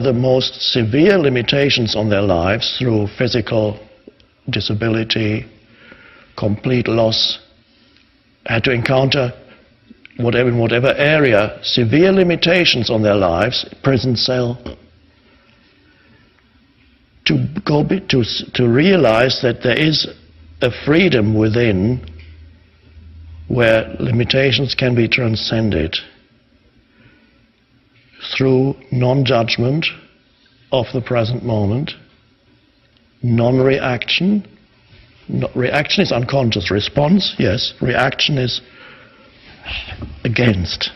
the most severe limitations on their lives through physical disability, complete loss, had to encounter in whatever area, severe limitations on their lives, prison cell, to realize that there is a freedom within where limitations can be transcended through non-judgment of the present moment, non-reaction. Reaction is unconscious. Response, yes. Reaction is against.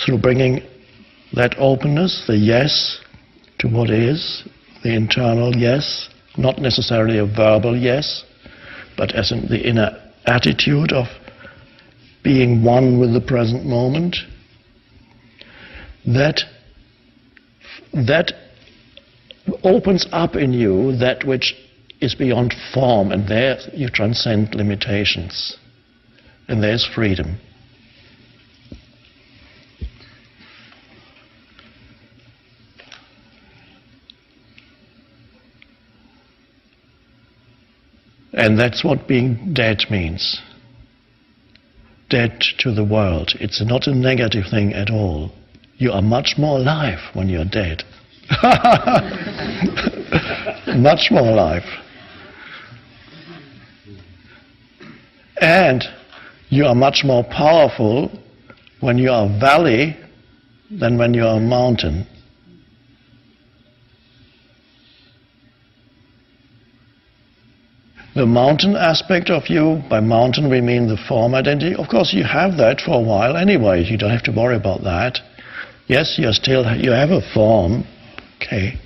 Through bringing that openness, the yes to what is, the internal yes, not necessarily a verbal yes, but as in the inner attitude of being one with the present moment, that opens up in you that which is beyond form, and there you transcend limitations, and there's freedom. And that's what being dead means. Dead to the world. It's not a negative thing at all. You are much more alive when you're dead. Much more alive. And you are much more powerful when you are a valley than when you are a mountain. The mountain aspect of you, by mountain we mean the form identity, of course you have that for a while anyway, you don't have to worry about that. Yes, you have a form, okay.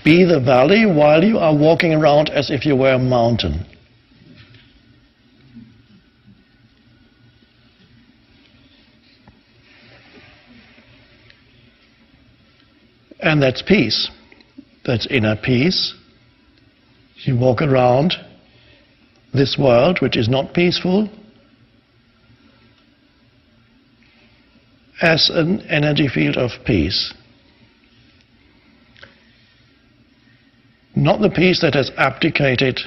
Be the valley while you are walking around as if you were a mountain. And that's peace. That's inner peace. You walk around this world which is not peaceful as an energy field of peace. Not the peace that has abdicated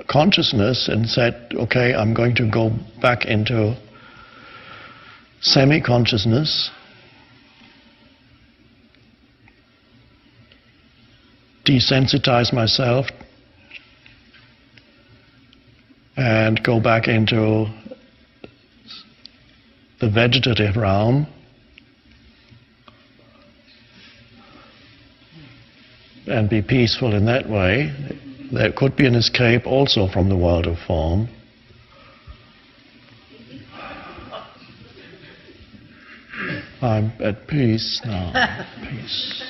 consciousness and said, okay, I'm going to go back into semi-consciousness, desensitize myself and go back into the vegetative realm, and be peaceful in that way. There could be an escape also from the world of form. I'm at peace now. Peace.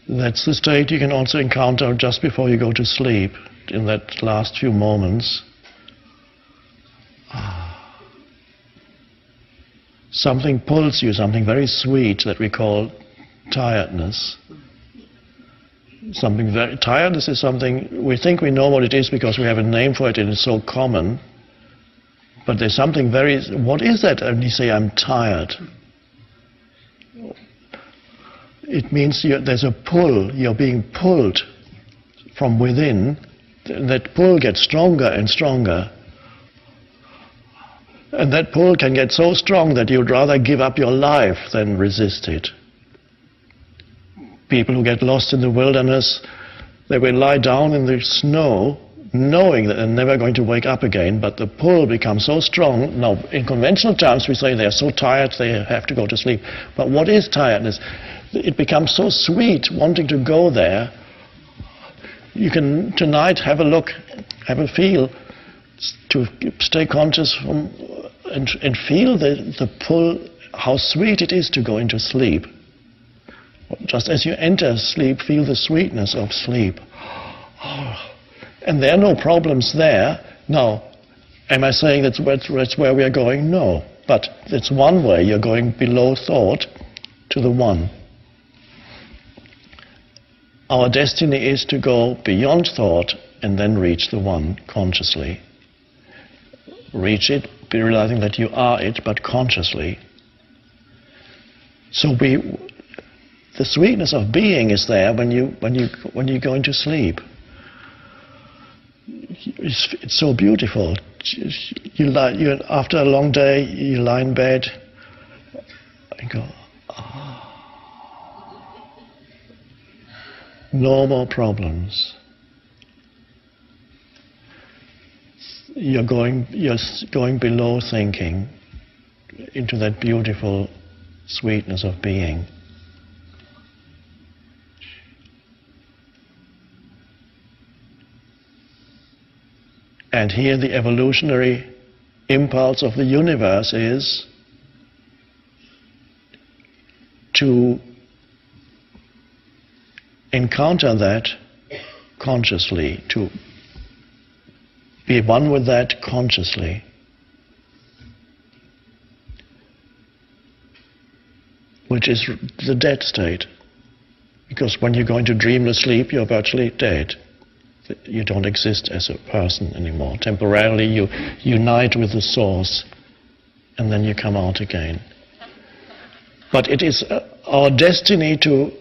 That's the state you can also encounter just before you go to sleep, in that last few moments. Something pulls you, something very sweet that we call tiredness. Tiredness is something, we think we know what it is because we have a name for it and it's so common. But there's something what is that? And you say, I'm tired. It means there's a pull, you're being pulled from within. That pull gets stronger and stronger. And that pull can get so strong that you'd rather give up your life than resist it. People who get lost in the wilderness, they will lie down in the snow knowing that they're never going to wake up again, but the pull becomes so strong. Now, in conventional terms, we say they're so tired they have to go to sleep. But what is tiredness? It becomes so sweet wanting to go there. You can tonight have a look, have a feel, to stay conscious and feel the pull, how sweet it is to go into sleep. Just as you enter sleep, feel the sweetness of sleep. And there are no problems there. Now, am I saying that's where we are going? No. But it's one way. You're going below thought to the one. Our destiny is to go beyond thought and then reach the one consciously. Reach it, be realizing that you are it, but consciously. So the sweetness of being is there when you go into sleep. It's so beautiful. After a long day, you lie in bed and go, no more problems. You're going below thinking into that beautiful sweetness of being. And here the evolutionary impulse of the universe is to encounter that consciously, to be one with that consciously. Which is the dead state. Because when you go into dreamless sleep, you're virtually dead. You don't exist as a person anymore. Temporarily you unite with the source and then you come out again. But it is our destiny to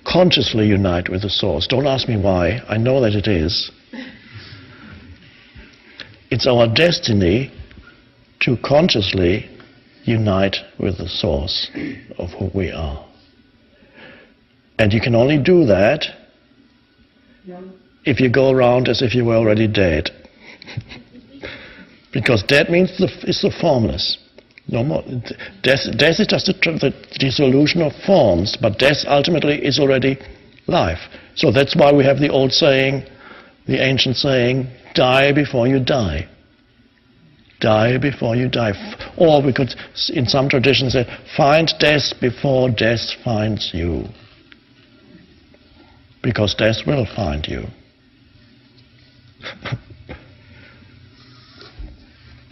consciously unite with the source. Don't ask me why, I know that it is. It's our destiny to consciously unite with the source of who we are. And you can only do that if you go around as if you were already dead. Because dead means it's the formless. No more. Death is just the dissolution of forms, but death ultimately is already life. So that's why we have the old saying, the ancient saying, die before you die. Die before you die. Or we could, in some traditions, say, find death before death finds you. Because death will find you.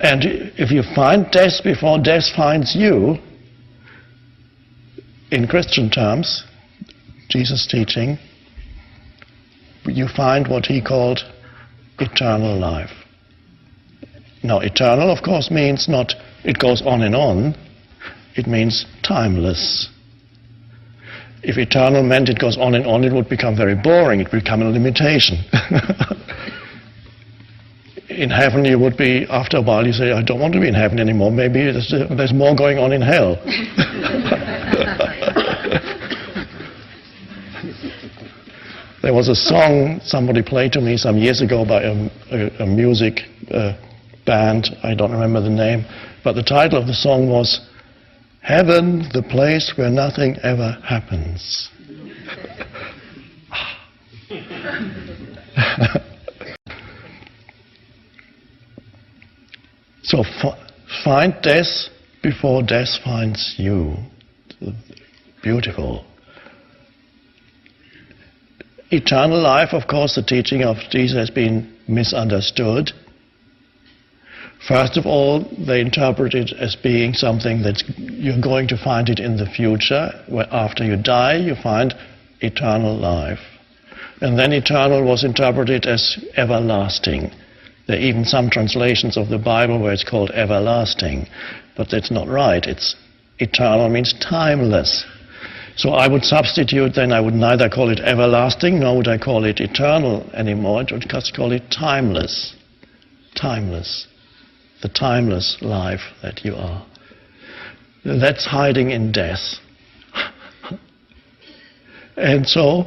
And if you find death before death finds you, in Christian terms, Jesus' teaching, you find what he called eternal life. Now, eternal, of course, means not it goes on and on. It means timeless. If eternal meant it goes on and on, it would become very boring. It would become a limitation. In heaven, you would be, after a while, you say, I don't want to be in heaven anymore. Maybe there's more going on in hell. There was a song somebody played to me some years ago by a music band. I don't remember the name. But the title of the song was, Heaven, the place where nothing ever happens. So find death before death finds you. Beautiful. Eternal life, of course, the teaching of Jesus has been misunderstood. First of all, they interpret it as being something that you're going to find it in the future, where after you die you find eternal life. And then eternal was interpreted as everlasting. There are even some translations of the Bible where it's called everlasting, but that's not right. It's eternal means timeless. So I would substitute then, I would neither call it everlasting, nor would I call it eternal anymore. I would just call it timeless. Timeless. The timeless life that you are. That's hiding in death. And so,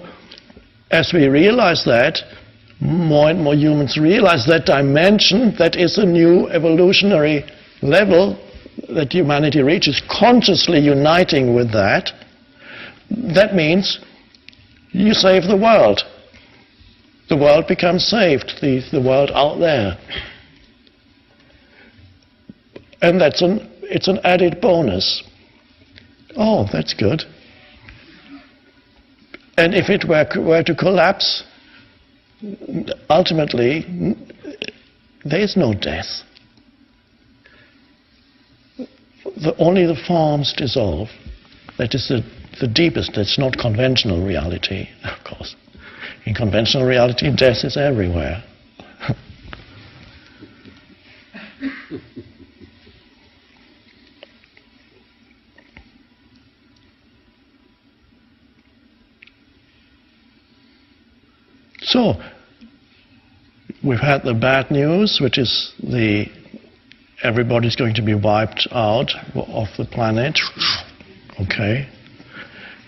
as we realize that, more and more humans realize that dimension, that is a new evolutionary level that humanity reaches, consciously uniting with that. That means you save the world. The world becomes saved, the world out there. And it's an added bonus. Oh, that's good. And if it were to collapse, ultimately, there is no death. Only the forms dissolve. That is the deepest, that's not conventional reality, of course. In conventional reality, death is everywhere. So, we've had the bad news, which is everybody's going to be wiped out off the planet, okay,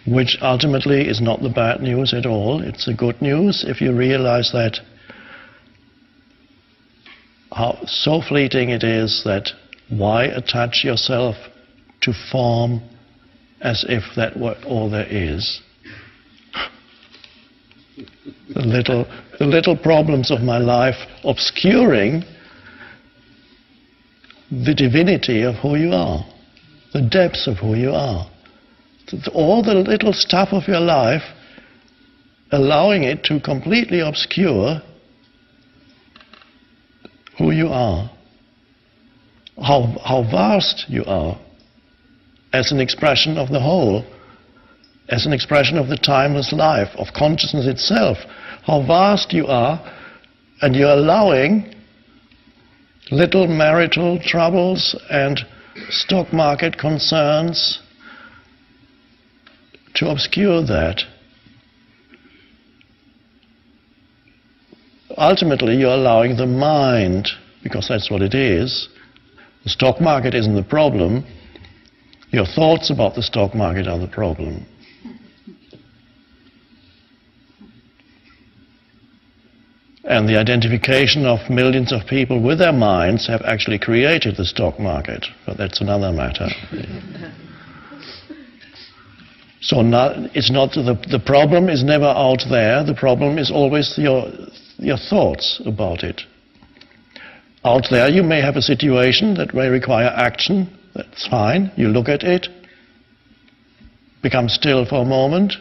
which ultimately is not the bad news at all. It's the good news if you realize that how so fleeting it is, that why attach yourself to form as if that were all there is. The little problems of my life obscuring the divinity of who you are, the depths of who you are. All the little stuff of your life, allowing it to completely obscure who you are, how vast you are as an expression of the whole, as an expression of the timeless life, of consciousness itself, how vast you are, and you're allowing little marital troubles and stock market concerns to obscure that. Ultimately, you're allowing the mind, because that's what it is. The stock market isn't the problem. Your thoughts about the stock market are the problem. And the identification of millions of people with their minds have actually created the stock market, but that's another matter. So it's not the problem is never out there. The problem is always your thoughts about it. Out there, you may have a situation that may require action. That's fine. You look at it, become still for a moment,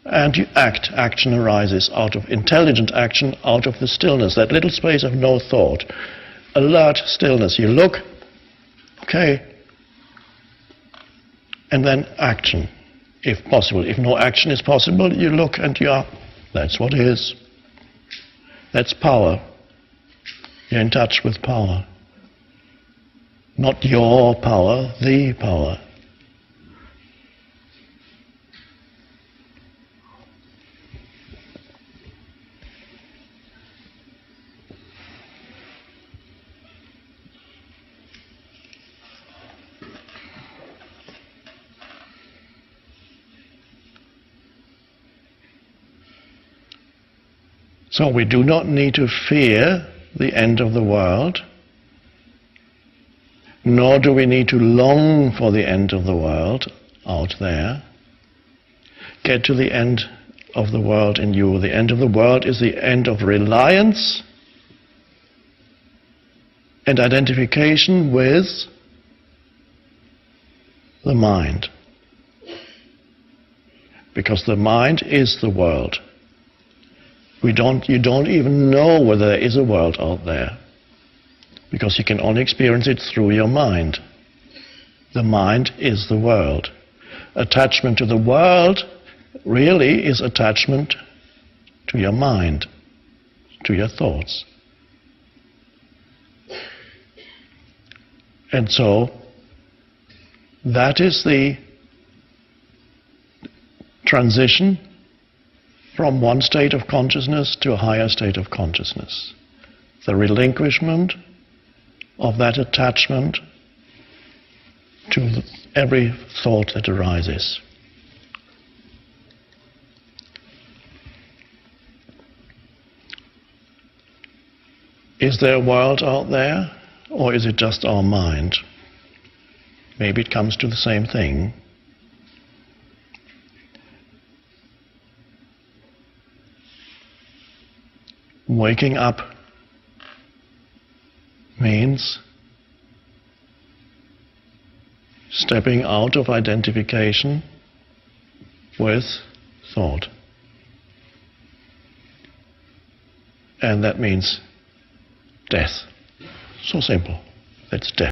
and you act. Action arises out of intelligent action, out of the stillness, that little space of no thought. Alert stillness. You look, okay, and then action, if possible. If no action is possible, you look and you are, that's what is. That's power. You're in touch with power. Not your power, the power. So we do not need to fear the end of the world, nor do we need to long for the end of the world out there. Get to the end of the world in you. The end of the world is the end of reliance and identification with the mind. Because the mind is the world. You don't even know whether there is a world out there, because you can only experience it through your mind. The mind is the world. Attachment to the world really is attachment to your mind, to your thoughts. And so, that is the transition from one state of consciousness to a higher state of consciousness. The relinquishment of that attachment to every thought that arises. Is there a world out there, or is it just our mind? Maybe it comes to the same thing. Waking up means stepping out of identification with thought. And that means death. So simple. That's death.